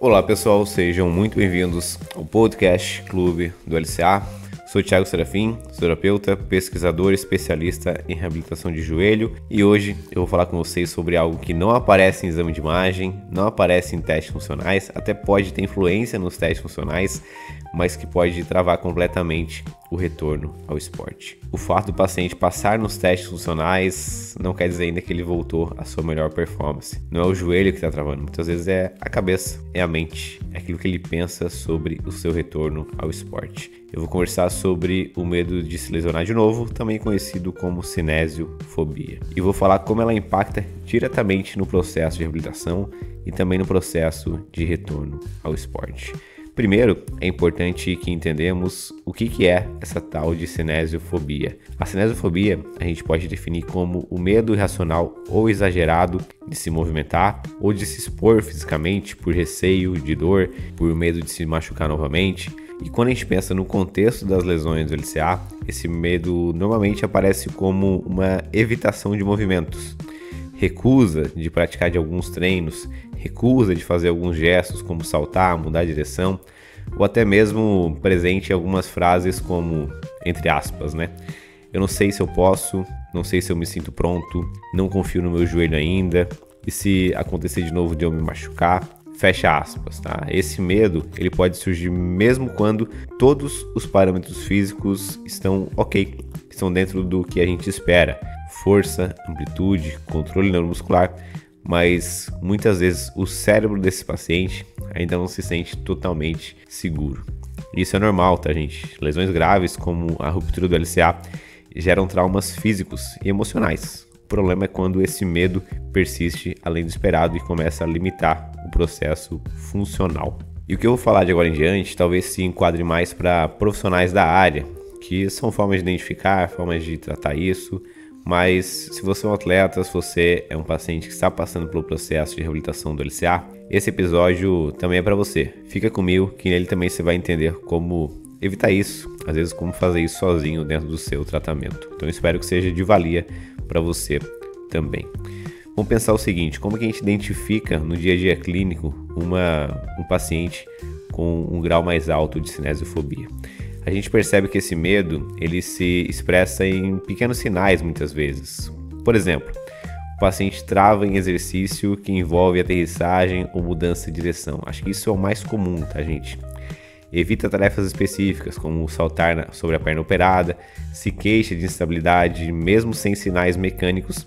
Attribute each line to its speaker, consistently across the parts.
Speaker 1: Olá pessoal, sejam muito bem-vindos ao podcast Clube do LCA. Sou Thiago Serafim, terapeuta, pesquisador especialista em reabilitação de joelho e hoje eu vou falar com vocês sobre algo que não aparece em exame de imagem, não aparece em testes funcionais, até pode ter influência nos testes funcionais, mas que pode travar completamente o retorno ao esporte. O fato do paciente passar nos testes funcionais não quer dizer ainda que ele voltou à sua melhor performance. Não é o joelho que está travando, muitas vezes é a cabeça, é a mente, é aquilo que ele pensa sobre o seu retorno ao esporte. Eu vou conversar sobre o medo de se lesionar de novo, também conhecido como cinesiofobia. E vou falar como ela impacta diretamente no processo de reabilitação e também no processo de retorno ao esporte. Primeiro, é importante que entendamos o que é essa tal de cinesiofobia. A cinesiofobia a gente pode definir como o medo irracional ou exagerado de se movimentar ou de se expor fisicamente por receio de dor, por medo de se machucar novamente. E quando a gente pensa no contexto das lesões do LCA, esse medo normalmente aparece como uma evitação de movimentos, recusa de praticar de alguns treinos, recusa de fazer alguns gestos como saltar, mudar a direção, ou até mesmo presente em algumas frases como, entre aspas, né? Eu não sei se eu posso, não sei se eu me sinto pronto, não confio no meu joelho ainda, e se acontecer de novo de eu me machucar, fecha aspas, tá? Esse medo, ele pode surgir mesmo quando todos os parâmetros físicos estão ok, estão dentro do que a gente espera. Força, amplitude, controle neuromuscular, mas muitas vezes o cérebro desse paciente ainda não se sente totalmente seguro. Isso é normal, tá, gente? Lesões graves como a ruptura do LCA geram traumas físicos e emocionais. O problema é quando esse medo persiste além do esperado e começa a limitar o processo funcional. E o que eu vou falar de agora em diante talvez se enquadre mais para profissionais da área, que são formas de identificar, formas de tratar isso. Mas se você é um atleta, se você é um paciente que está passando pelo processo de reabilitação do LCA, esse episódio também é para você. Fica comigo que nele também você vai entender como evitar isso, às vezes como fazer isso sozinho dentro do seu tratamento. Então espero que seja de valia para você também. Vamos pensar o seguinte, como que a gente identifica no dia a dia clínico um paciente com um grau mais alto de cinesiofobia? A gente percebe que esse medo, ele se expressa em pequenos sinais muitas vezes. Por exemplo, o paciente trava em exercício que envolve aterrissagem ou mudança de direção. Acho que isso é o mais comum, tá, gente? Evita tarefas específicas, como saltar sobre a perna operada, se queixa de instabilidade, mesmo sem sinais mecânicos,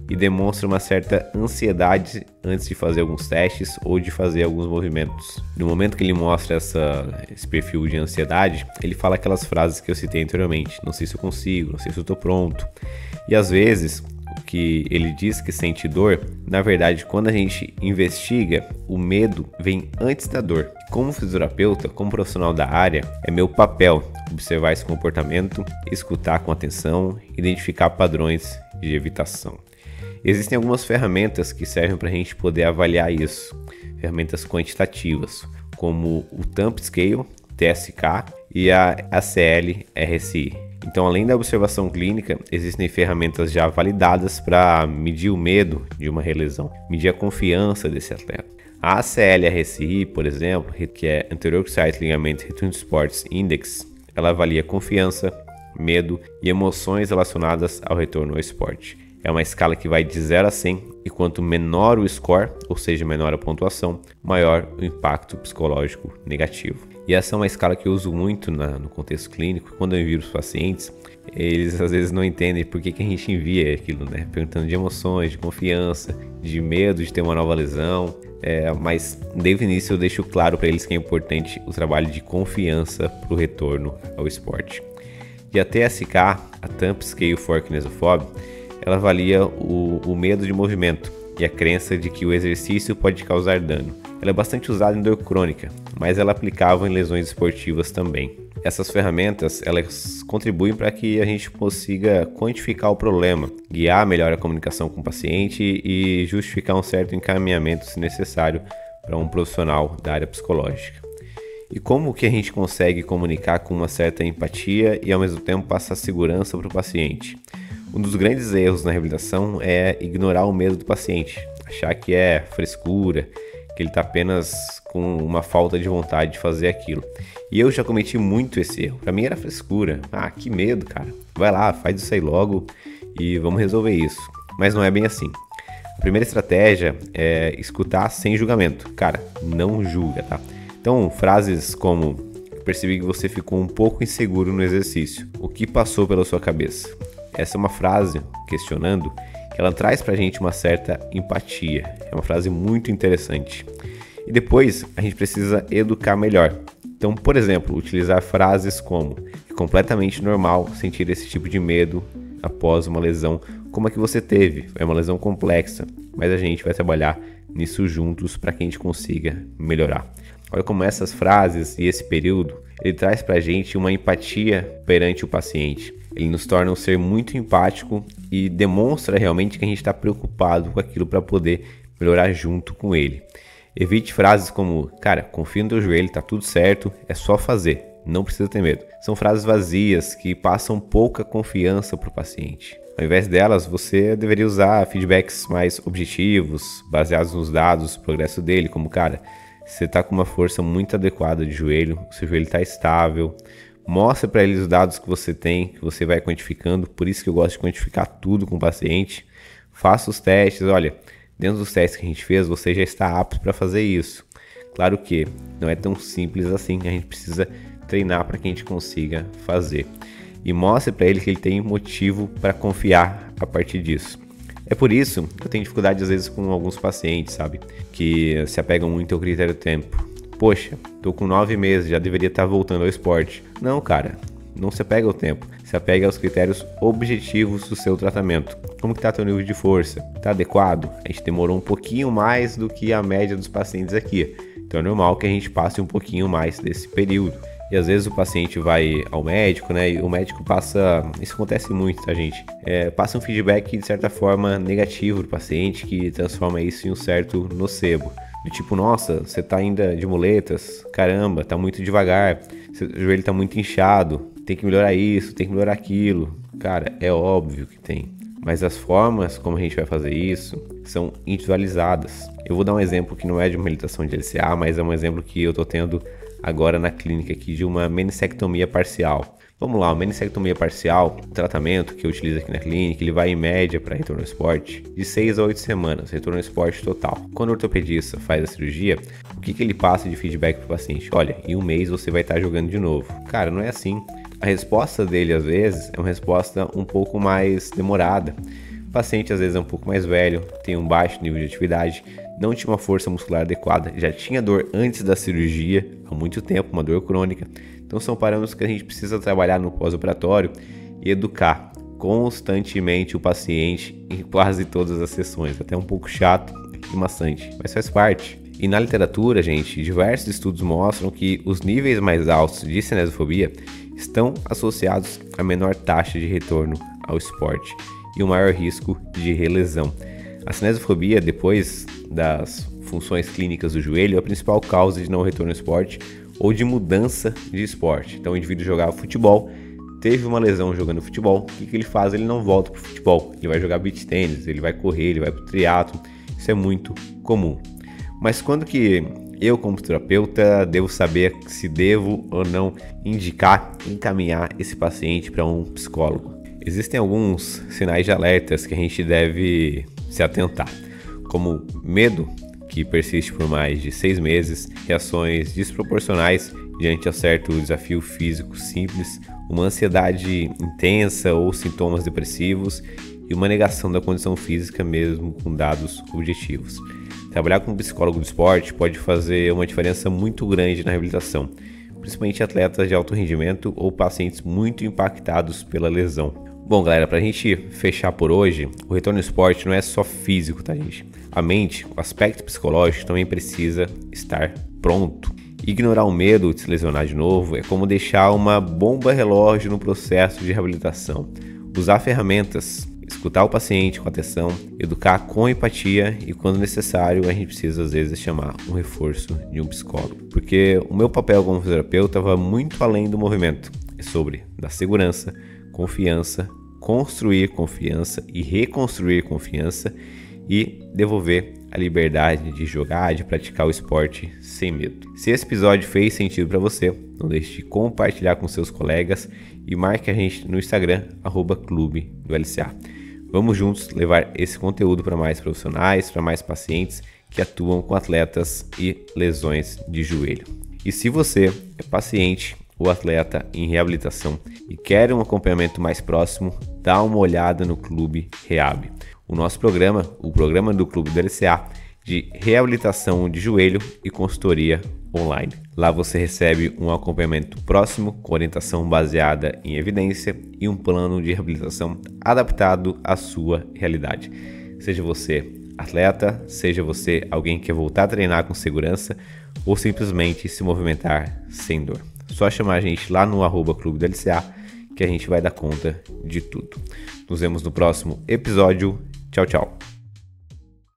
Speaker 1: e demonstra uma certa ansiedade antes de fazer alguns testes ou de fazer alguns movimentos. No momento que ele mostra esse perfil de ansiedade, ele fala aquelas frases que eu citei anteriormente: não sei se eu consigo, não sei se eu estou pronto. E às vezes, o que ele diz que sente dor, na verdade, quando a gente investiga, o medo vem antes da dor. Como fisioterapeuta, como profissional da área, é meu papel observar esse comportamento, escutar com atenção, identificar padrões de evitação. Existem algumas ferramentas que servem para a gente poder avaliar isso, ferramentas quantitativas, como o Thumb Scale, TSK, e a ACL-RSI. Então, além da observação clínica, existem ferramentas já validadas para medir o medo de uma relesão, medir a confiança desse atleta. A ACL-RSI, por exemplo, que é Anterior Site Ligament Return to Sports Index, ela avalia confiança, medo e emoções relacionadas ao retorno ao esporte. É uma escala que vai de 0 a 100 e quanto menor o score, ou seja, menor a pontuação, maior o impacto psicológico negativo. E essa é uma escala que eu uso muito no contexto clínico. Quando eu envio os pacientes, eles às vezes não entendem por que a gente envia aquilo, né? Perguntando de emoções, de confiança, de medo de ter uma nova lesão. Mas desde o início eu deixo claro para eles que é importante o trabalho de confiança para o retorno ao esporte. E a TSK, a Thumb Scale for Kinesiophobia, ela avalia o medo de movimento e a crença de que o exercício pode causar dano. Ela é bastante usada em dor crônica, mas ela é aplicável em lesões esportivas também. Essas ferramentas, elas contribuem para que a gente consiga quantificar o problema, guiar melhor a comunicação com o paciente e justificar um certo encaminhamento, se necessário, para um profissional da área psicológica. E como que a gente consegue comunicar com uma certa empatia e ao mesmo tempo passar segurança para o paciente? Um dos grandes erros na reabilitação é ignorar o medo do paciente, achar que é frescura, que ele está apenas com uma falta de vontade de fazer aquilo. E eu já cometi muito esse erro. Pra mim era frescura. Que medo, cara. Vai lá, faz isso aí logo e vamos resolver isso. Mas não é bem assim. A primeira estratégia é escutar sem julgamento. Cara, não julga, tá? Então, frases como: percebi que você ficou um pouco inseguro no exercício. O que passou pela sua cabeça? Essa é uma frase, questionando, que ela traz pra gente uma certa empatia. É uma frase muito interessante. E depois, a gente precisa educar melhor. Então, por exemplo, utilizar frases como: é completamente normal sentir esse tipo de medo após uma lesão como a que você teve. É uma lesão complexa, mas a gente vai trabalhar nisso juntos para que a gente consiga melhorar. Olha como essas frases e esse período, ele traz pra gente uma empatia perante o paciente. Ele nos torna um ser muito empático e demonstra realmente que a gente está preocupado com aquilo para poder melhorar junto com ele. Evite frases como: cara, confia no teu joelho, tá tudo certo, é só fazer, não precisa ter medo. São frases vazias que passam pouca confiança para o paciente. Ao invés delas, você deveria usar feedbacks mais objetivos, baseados nos dados, progresso dele, como: cara, você está com uma força muito adequada de joelho, o seu joelho está estável. Mostra para eles os dados que você tem, que você vai quantificando. Por isso que eu gosto de quantificar tudo com o paciente. Faça os testes. Olha, dentro dos testes que a gente fez, você já está apto para fazer isso. Claro que não é tão simples assim. A gente precisa treinar para que a gente consiga fazer. E mostre para ele que ele tem motivo para confiar a partir disso. É por isso que eu tenho dificuldade às vezes com alguns pacientes, sabe? Que se apegam muito ao critério do tempo. Poxa, tô com 9 meses, já deveria estar voltando ao esporte. Não, cara, não se apega ao tempo. Se apega aos critérios objetivos do seu tratamento. Como que tá teu nível de força? Tá adequado? A gente demorou um pouquinho mais do que a média dos pacientes aqui. Então é normal que a gente passe um pouquinho mais desse período. E às vezes o paciente vai ao médico, né? E o médico passa... Isso acontece muito, tá, gente? Passa um feedback de certa forma negativo pro paciente, que transforma isso em um certo nocebo. Do tipo: nossa, você tá ainda de muletas, caramba, tá muito devagar, seu joelho tá muito inchado, tem que melhorar isso, tem que melhorar aquilo. Cara, é óbvio que tem, mas as formas como a gente vai fazer isso são individualizadas. Eu vou dar um exemplo que não é de uma reabilitação de LCA, mas é um exemplo que eu tô tendo agora na clínica aqui de uma meniscectomia parcial. Vamos lá, uma meniscectomia parcial, o tratamento que eu utilizo aqui na clínica, ele vai em média para retorno ao esporte de 6 a 8 semanas, retorno ao esporte total. Quando o ortopedista faz a cirurgia, o que ele passa de feedback para o paciente? Olha, em um mês você vai estar jogando de novo. Cara, não é assim. A resposta dele, às vezes, é uma resposta um pouco mais demorada. O paciente, às vezes, é um pouco mais velho, tem um baixo nível de atividade, não tinha uma força muscular adequada, já tinha dor antes da cirurgia, há muito tempo, uma dor crônica. Então são parâmetros que a gente precisa trabalhar no pós-operatório e educar constantemente o paciente em quase todas as sessões. Até um pouco chato e maçante, mas faz parte. E na literatura, gente, diversos estudos mostram que os níveis mais altos de cinesiofobia estão associados a menor taxa de retorno ao esporte e o maior risco de relesão. A cinesiofobia, depois das funções clínicas do joelho, é a principal causa de não retorno ao esporte ou de mudança de esporte. Então o indivíduo jogava futebol, teve uma lesão jogando futebol, o que ele faz? Ele não volta para o futebol, ele vai jogar beach tênis, ele vai correr, ele vai para o triatlo. Isso é muito comum. Mas quando que eu, como terapeuta, devo saber se devo ou não encaminhar esse paciente para um psicólogo? Existem alguns sinais de alertas que a gente deve se atentar, como medo, que persiste por mais de 6 meses, reações desproporcionais diante a certo desafio físico simples, uma ansiedade intensa ou sintomas depressivos e uma negação da condição física mesmo com dados objetivos. Trabalhar com um psicólogo do esporte pode fazer uma diferença muito grande na reabilitação, principalmente atletas de alto rendimento ou pacientes muito impactados pela lesão. Bom, galera, pra gente fechar por hoje, o retorno ao esporte não é só físico, tá, gente? A mente, o aspecto psicológico também precisa estar pronto. Ignorar o medo de se lesionar de novo é como deixar uma bomba relógio no processo de reabilitação. Usar ferramentas, escutar o paciente com atenção, educar com empatia e, quando necessário, a gente precisa às vezes chamar um reforço de um psicólogo. Porque o meu papel como fisioterapeuta vai muito além do movimento. É sobre dar segurança, confiança, construir confiança e reconstruir confiança e devolver a liberdade de jogar, de praticar o esporte sem medo. Se esse episódio fez sentido para você, não deixe de compartilhar com seus colegas e marque a gente no Instagram, @clube do LCA. Vamos juntos levar esse conteúdo para mais profissionais, para mais pacientes que atuam com atletas e lesões de joelho. E se você é paciente ou atleta em reabilitação e quer um acompanhamento mais próximo, dá uma olhada no Clube Rehab. O nosso programa, o programa do Clube do LCA, de reabilitação de joelho e consultoria online. Lá você recebe um acompanhamento próximo, com orientação baseada em evidência e um plano de reabilitação adaptado à sua realidade. Seja você atleta, seja você alguém que quer voltar a treinar com segurança ou simplesmente se movimentar sem dor. Só chamar a gente lá no @clube do LCA que a gente vai dar conta de tudo. Nos vemos no próximo episódio. Tchau, tchau.